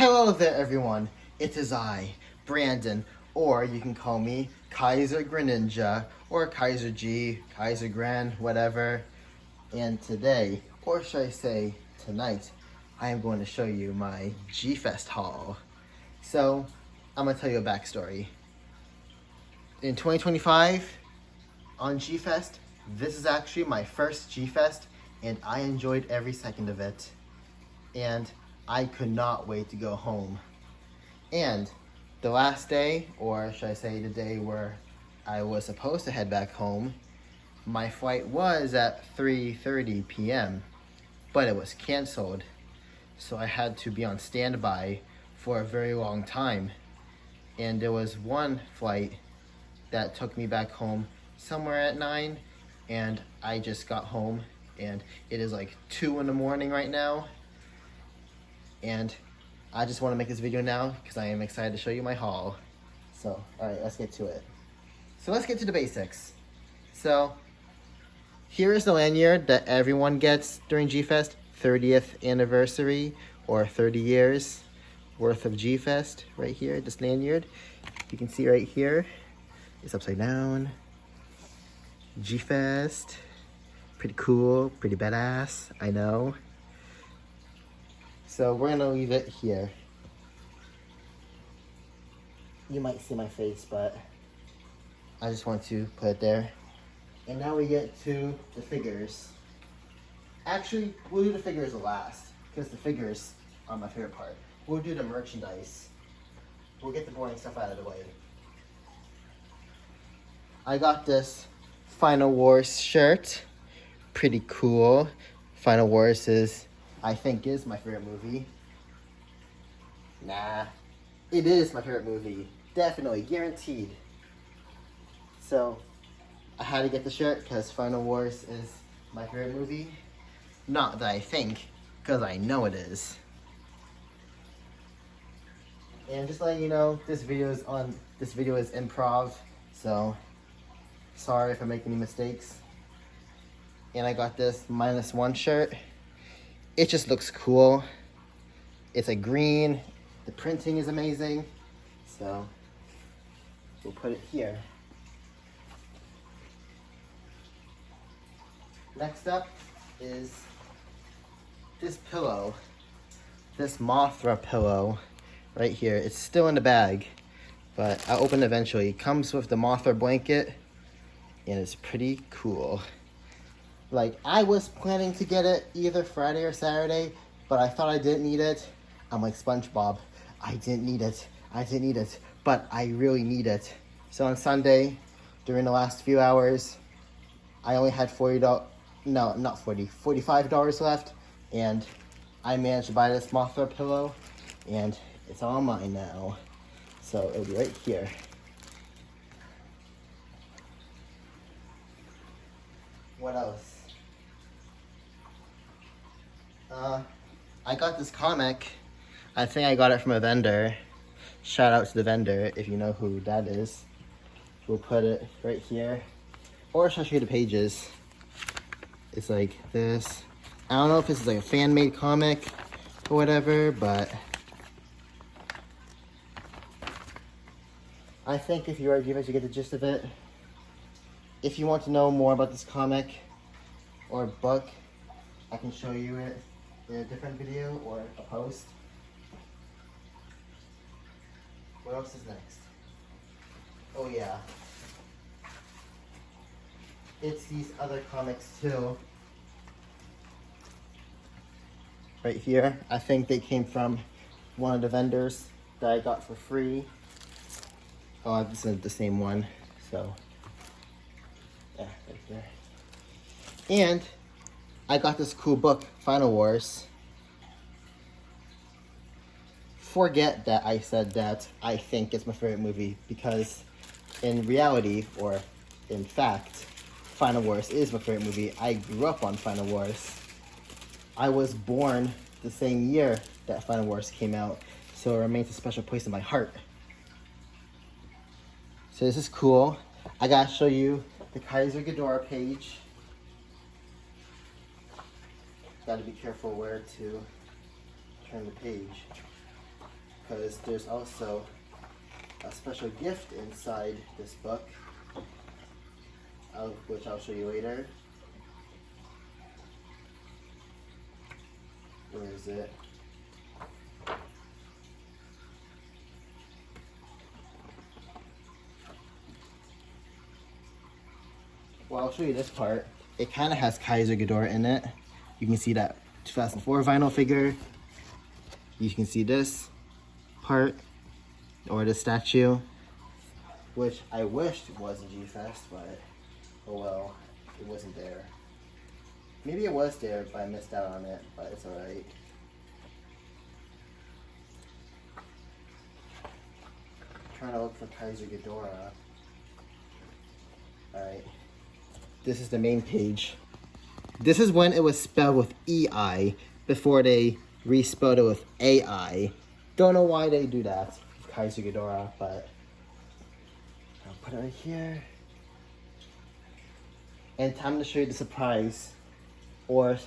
Hello there everyone, it is I, Brandon, or you can call me Keizer Greninja, or Keizer G, Keizer Gran, whatever. And today, or should I say tonight, I am going to show you my Gfest haul. So, I'm going to tell you a backstory. In 2025, on Gfest, this is actually my first Gfest, and I enjoyed every second of it. And I could not wait to go home. And the last day, or should I say the day where I was supposed to head back home, my flight was at 3:30 p.m., but it was canceled. So I had to be on standby for a very long time. And there was one flight that took me back home somewhere at 9, and I just got home, and it is like 2 in the morning right now. And I just want to make this video now because I am excited to show you my haul. So, alright, let's get to it. So let's get to the basics. So, here is the lanyard that everyone gets during Gfest, 30th anniversary or 30 years worth of Gfest right here, this lanyard. You can see right here, it's upside down. Gfest, pretty cool, pretty badass, I know. So we're gonna leave it here. You might see my face, but I just want to put it there. And now we get to the figures. Actually, we'll do the figures last, because the figures are my favorite part. We'll do the merchandise. We'll get the boring stuff out of the way. I got this Final Wars shirt. Pretty cool. Final Wars I think is my favorite movie. Nah, it is my favorite movie. Definitely, guaranteed. So, I had to get the shirt because Final Wars is my favorite movie. Not that I think, because I know it is. And just letting you know, this video is improv, so sorry if I make any mistakes. And I got this -1 shirt. It just looks cool. It's a green. The printing is amazing. So we'll put it here. Next up is this pillow. This Mothra pillow right here. It's still in the bag, but I'll open it eventually. It comes with the Mothra blanket, and it's pretty cool. Like, I was planning to get it either Friday or Saturday, but I thought I didn't need it. I'm like SpongeBob. I didn't need it. I didn't need it, but I really need it. So on Sunday, during the last few hours, I only had $45 left, and I managed to buy this Mothra pillow, and it's all mine now. So it'll be right here. What else? I got this comic. I think I got it from a vendor. Shout out to the vendor if you know who that is. We'll put it right here. Or should I show you the pages? It's like this. I don't know if this is like a fan-made comic or whatever, but I think if you are Gfest, you get the gist of it. If you want to know more about this comic or book, I can show you it in a different video or a post. What else is next? Oh yeah. It's these other comics too. Right here. I think they came from one of the vendors that I got for free. Oh, this isn't the same one, so yeah, right there. And I got this cool book, Final Wars. Forget that I said that I think it's my favorite movie, because in reality, or in fact, Final Wars is my favorite movie. I grew up on Final Wars. I was born the same year that Final Wars came out, so it remains a special place in my heart. So this is cool. I gotta show you the Keizer Ghidorah page. Gotta be careful where to turn the page. because there's also a special gift inside this book, which I'll show you later. Where is it? Well, I'll show you this part. It kind of has Keizer Ghidorah in it. You can see that 2004 vinyl figure. You can see this part, or the statue, which I wished was a Gfest, but oh well, it wasn't there. Maybe it was there, but I missed out on it, but it's alright. Trying to look for Keizer Ghidorah. Alright. This is the main page. This is when it was spelled with EI before they respelled it with AI. Don't know why they do that with Keizer Ghidorah, but I'll put it right here. And time to show you the surprise, or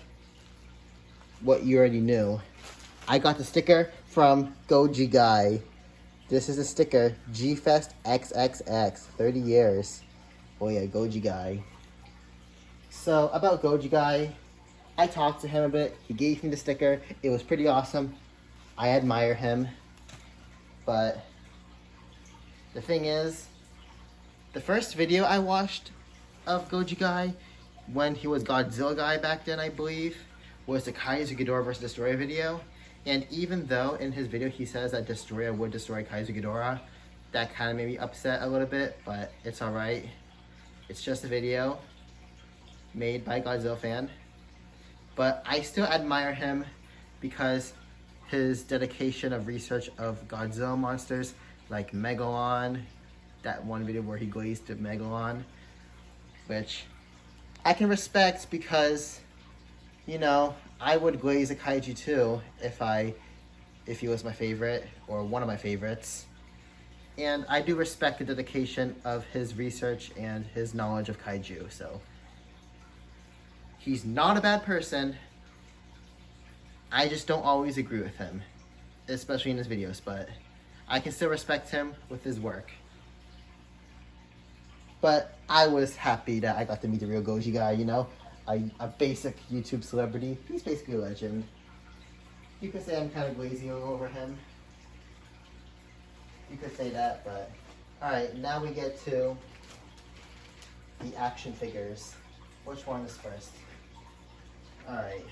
what you already knew. I got the sticker from Goji Guy. This is a sticker, Gfest XXX, 30 years. Oh yeah, Goji Guy. So about Goji Guy, I talked to him a bit. He gave me the sticker. It was pretty awesome. I admire him. But the thing is, the first video I watched of Goji Guy, when he was Godzilla Guy back then, I believe, was the Keizer Ghidorah vs. Destroyer video. And even though in his video he says that Destroyer would destroy Keizer Ghidorah, that kind of made me upset a little bit, but it's alright. It's just a video made by a Godzilla fan. But I still admire him because his dedication of research of Godzilla monsters like Megalon, that one video where he glazed the Megalon, which I can respect because, you know, I would glaze a kaiju too if he was my favorite or one of my favorites. And I do respect the dedication of his research and his knowledge of kaiju, so he's not a bad person. I just don't always agree with him, especially in his videos, but I can still respect him with his work. But I was happy that I got to meet the real Goji Guy, you know? A basic YouTube celebrity. He's basically a legend. You could say I'm kind of glazing over him. You could say that, but... Alright, now we get to the action figures. Which one is first? Alright.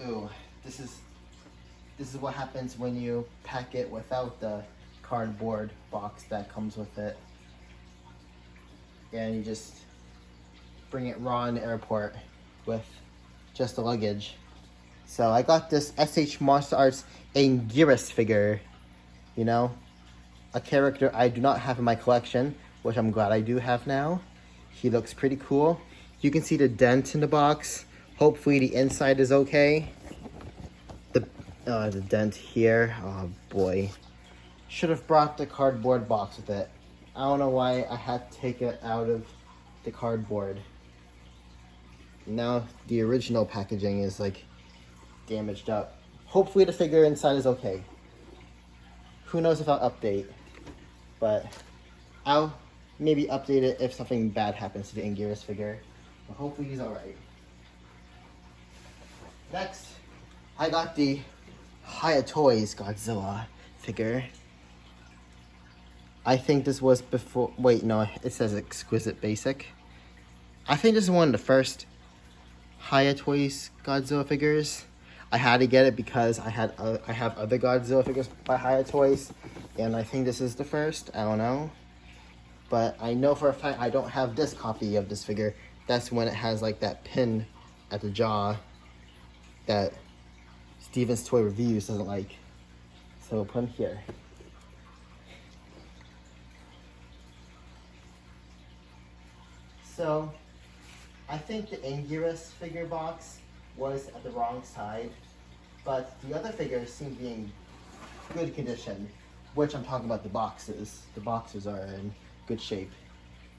Ooh, this is what happens when you pack it without the cardboard box that comes with it. And you just bring it raw in the airport with just the luggage. So I got this SH Monster Arts Anguirus figure, you know, a character I do not have in my collection, which I'm glad I do have now. He looks pretty cool. You can see the dent in the box. Hopefully the inside is okay. The dent here, oh boy. Should have brought the cardboard box with it. I don't know why I had to take it out of the cardboard. Now the original packaging is like damaged up. Hopefully the figure inside is okay. Who knows if I'll update, but I'll maybe update it if something bad happens to the Anguirus figure. But hopefully he's alright. Next, I got the Hiya Toys Godzilla figure. I think this was before, wait, no, it says Exquisite Basic. I think this is one of the first Hiya Toys Godzilla figures. I had to get it because I have other Godzilla figures by Hiya Toys, and I think this is the first. I don't know, but I know for a fact I don't have this copy of this figure. That's when it has like that pin at the jaw that Steven's Toy Reviews doesn't like. So we'll put him here. So I think the Anguirus figure box was at the wrong side, but the other figures seem to be in good condition, which I'm talking about the boxes. The boxes are in good shape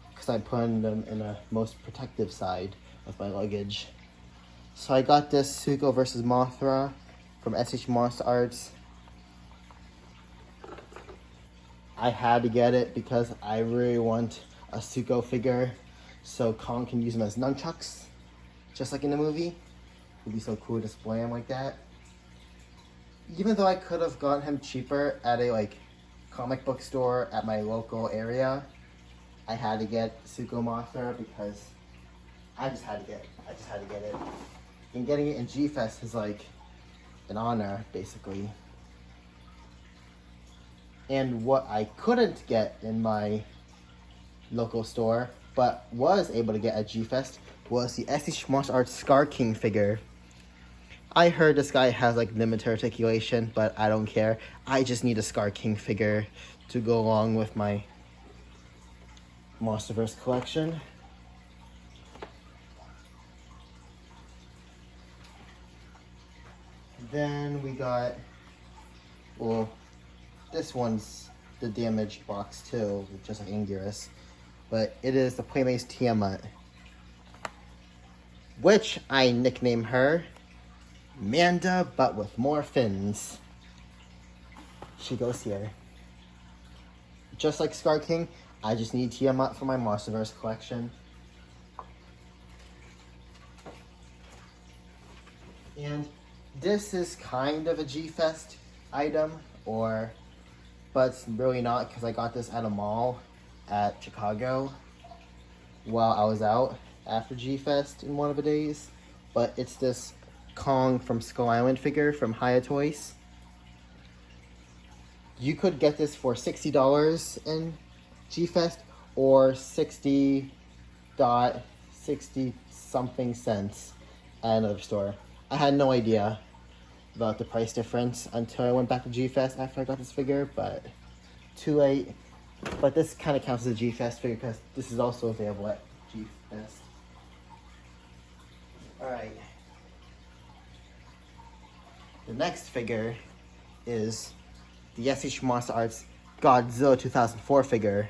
because I put them in a most protective side of my luggage. So I got this Suko vs. Mothra from SH Monster Arts. I had to get it because I really want a Zuko figure so Kong can use them as nunchucks, just like in the movie. It'd be so cool to display him like that. Even though I could have gotten him cheaper at a like comic book store at my local area, I had to get Zuko Mothra because I just had to get it. And getting it in Gfest is like an honor, basically. And what I couldn't get in my local store, but was able to get at Gfest, was the SH Martial Arts Scar King figure. I heard this guy has like limited articulation, but I don't care. I just need a Scar King figure to go along with my Monsterverse collection. Then we got, well, this one's the damaged box too, just like Anguirus. But it is the Playmates Tiamat, which I nickname her Manda, but with more fins. She goes here. Just like Scar King, I just need Tiamat for my Monsterverse collection. And this is kind of a Gfest item, but it's really not because I got this at a mall at Chicago while I was out after Gfest in one of the days. But it's this Kong from Skull Island figure from Hiya Toys. You could get this for $60 in Gfest or 60 something cents at another store. I had no idea about the price difference until I went back to Gfest after I got this figure, but too late. But this kind of counts as a Gfest figure because this is also available at Gfest. Alright. The next figure is the SH Martial Arts Godzilla 2004 figure.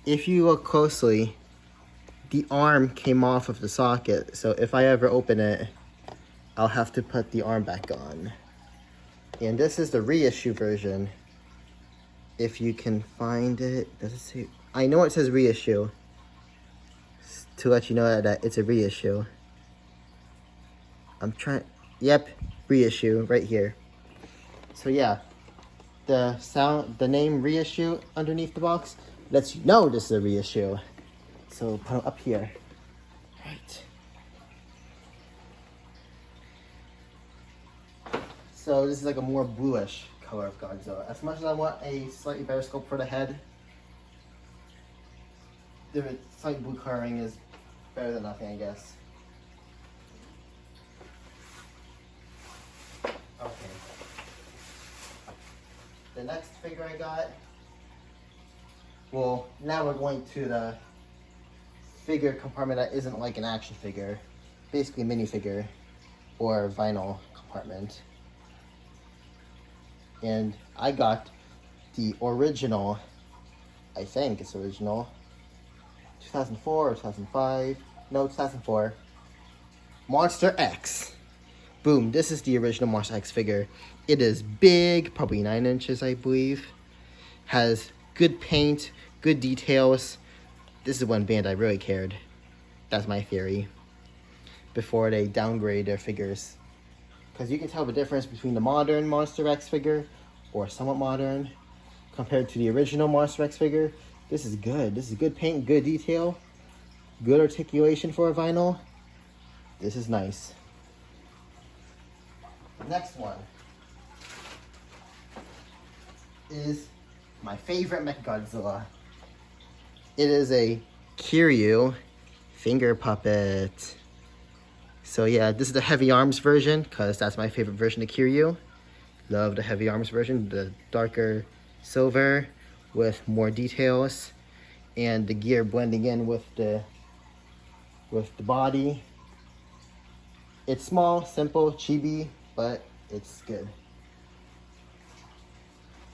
If you look closely, the arm came off of the socket, so if I ever open it, I'll have to put the arm back on. And this is the reissue version. If you can find it, does it say? I know it says reissue. To let you know that it's a reissue. Yep, reissue right here. So yeah, the name reissue underneath the box lets you know this is a reissue. So put it up here. Right. So this is like a more bluish color of Godzilla. As much as I want a slightly better sculpt for the head, the slight blue coloring is better than nothing, I guess. Okay. The next figure I got, well, now we're going to the figure compartment that isn't like an action figure, basically a minifigure or vinyl compartment. And I got the original, I think it's original, 2004 or 2005, no, 2004, Monster X. Boom, this is the original Monster X figure. It is big, probably 9 inches, I believe. Has good paint, good details. This is one band I really cared. That's my theory. Before they downgrade their figures. Because you can tell the difference between the modern Monster X figure, or somewhat modern, compared to the original Monster X figure. This is good. This is good paint, good detail, good articulation for a vinyl. This is nice. The next one is my favorite Mechagodzilla. It is a Kiryu finger puppet. So yeah, this is the heavy arms version, because that's my favorite version of Kiryu. Love the heavy arms version, the darker silver with more details, and the gear blending in with the body. It's small, simple, chibi, but it's good.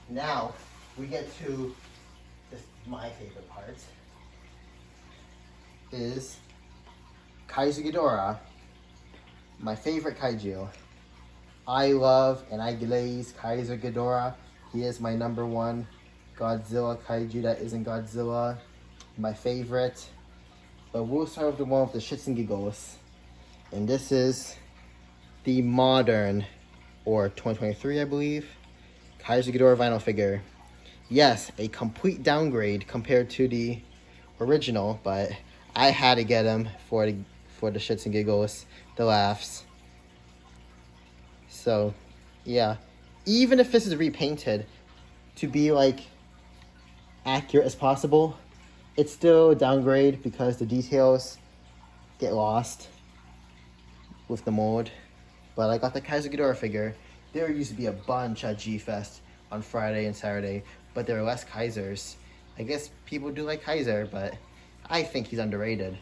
Now we get to my favorite part, is Keizer Ghidorah, my favorite kaiju. I love and I glaze Keizer Ghidorah. He is my #1 Godzilla kaiju that isn't Godzilla. My favorite. But we'll start with the one with the shits and giggles. And this is the modern, or 2023 I believe, Keizer Ghidorah vinyl figure. Yes, a complete downgrade compared to the original, but I had to get him for the shits and giggles, the laughs. So, yeah. Even if this is repainted to be like accurate as possible, it's still a downgrade because the details get lost with the mold. But I got the Keizer Ghidorah figure. There used to be a bunch at Gfest on Friday and Saturday, but there are less Keizers. I guess people do like Keizer, but I think he's underrated.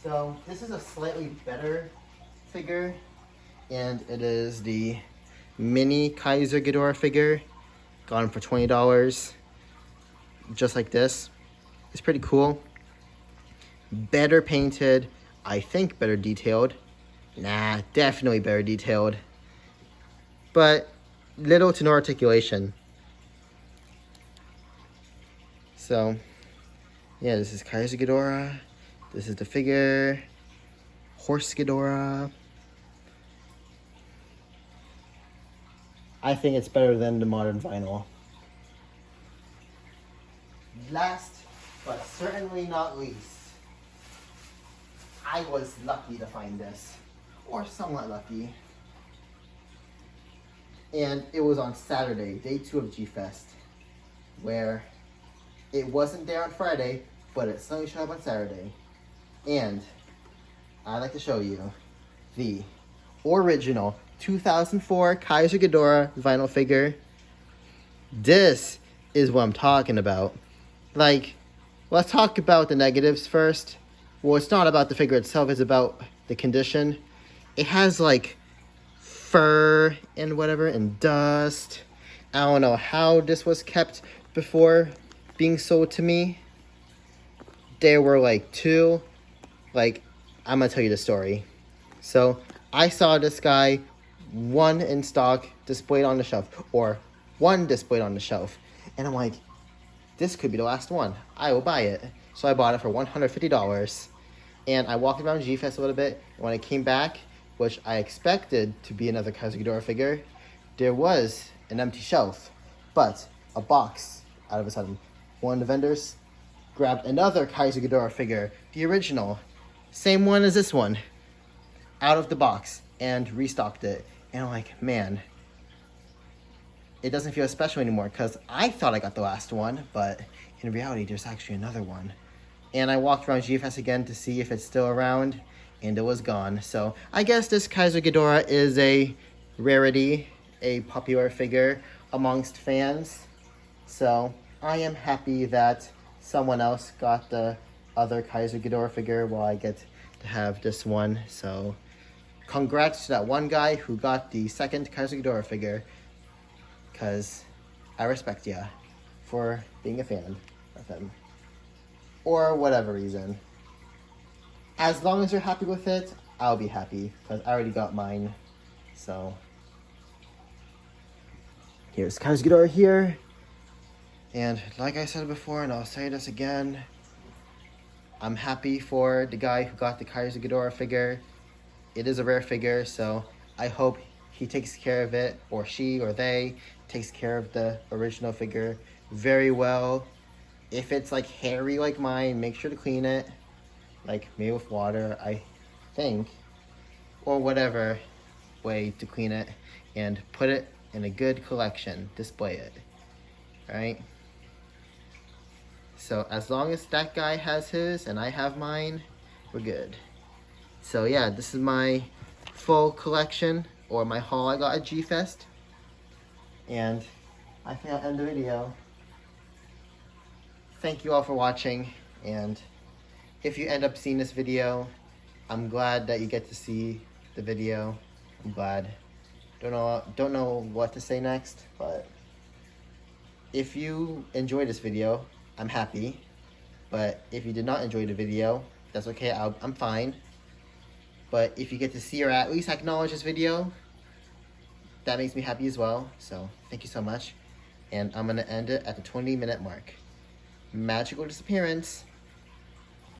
So this is a slightly better figure, and it is the mini Keizer Ghidorah figure. Got him for $20, just like this. It's pretty cool. Better painted, I think better detailed. Nah, definitely better detailed. But little to no articulation. So, yeah, this is Keizer Ghidorah. This is the figure. Horse Ghidorah. I think it's better than the modern vinyl. Last, but certainly not least, I was lucky to find this, or somewhat lucky. And it was on Saturday, day 2 of Gfest, where it wasn't there on Friday, but it suddenly showed up on Saturday. And I'd like to show you the original 2004 Keizer Ghidorah vinyl figure. This is what I'm talking about. Like, let's talk about the negatives first. Well, it's not about the figure itself, it's about the condition. It has like fur and whatever and dust. I don't know how this was kept before being sold to me. There were like two. Like, I'm gonna tell you the story. So I saw this guy, one in stock, displayed on the shelf, or one displayed on the shelf, and I'm like, this could be the last one. I will buy it. So I bought it for $150, and I walked around Gfest a little bit. And when I came back, which I expected to be another Keizer Ghidorah figure, there was an empty shelf, but a box out of a sudden. One of the vendors grabbed another Keizer Ghidorah figure, the original, same one as this one, out of the box, and restocked it. And I'm like, man, it doesn't feel special anymore, because I thought I got the last one, but in reality, there's actually another one. And I walked around Gfest again to see if it's still around, and it was gone. So I guess this Keizer Ghidorah is a rarity, a popular figure amongst fans. So I am happy that someone else got the other Keizer Ghidorah figure while I get to have this one. So congrats to that one guy who got the second Keizer Ghidorah figure, because I respect ya for being a fan of him, or whatever reason. As long as you're happy with it, I'll be happy, because I already got mine. So here's Keizer Ghidorah here. And like I said before, and I'll say this again, I'm happy for the guy who got the Keizer Ghidorah figure. It is a rare figure, so I hope he takes care of it, or she or they takes care of the original figure very well. If it's like hairy like mine, make sure to clean it, like maybe with water, I think, or whatever way to clean it, and put it in a good collection, display it, right? So as long as that guy has his and I have mine, we're good. So yeah, this is my full collection, or my haul I got at Gfest. And I think I'll end the video. Thank you all for watching, and if you end up seeing this video, I'm glad that you get to see the video. I'm glad. Don't know what to say next, but if you enjoyed this video, I'm happy. But if you did not enjoy the video, that's okay, I'm fine. But if you get to see or at least acknowledge this video, that makes me happy as well. So thank you so much. And I'm gonna end it at the 20-minute mark. Magical disappearance.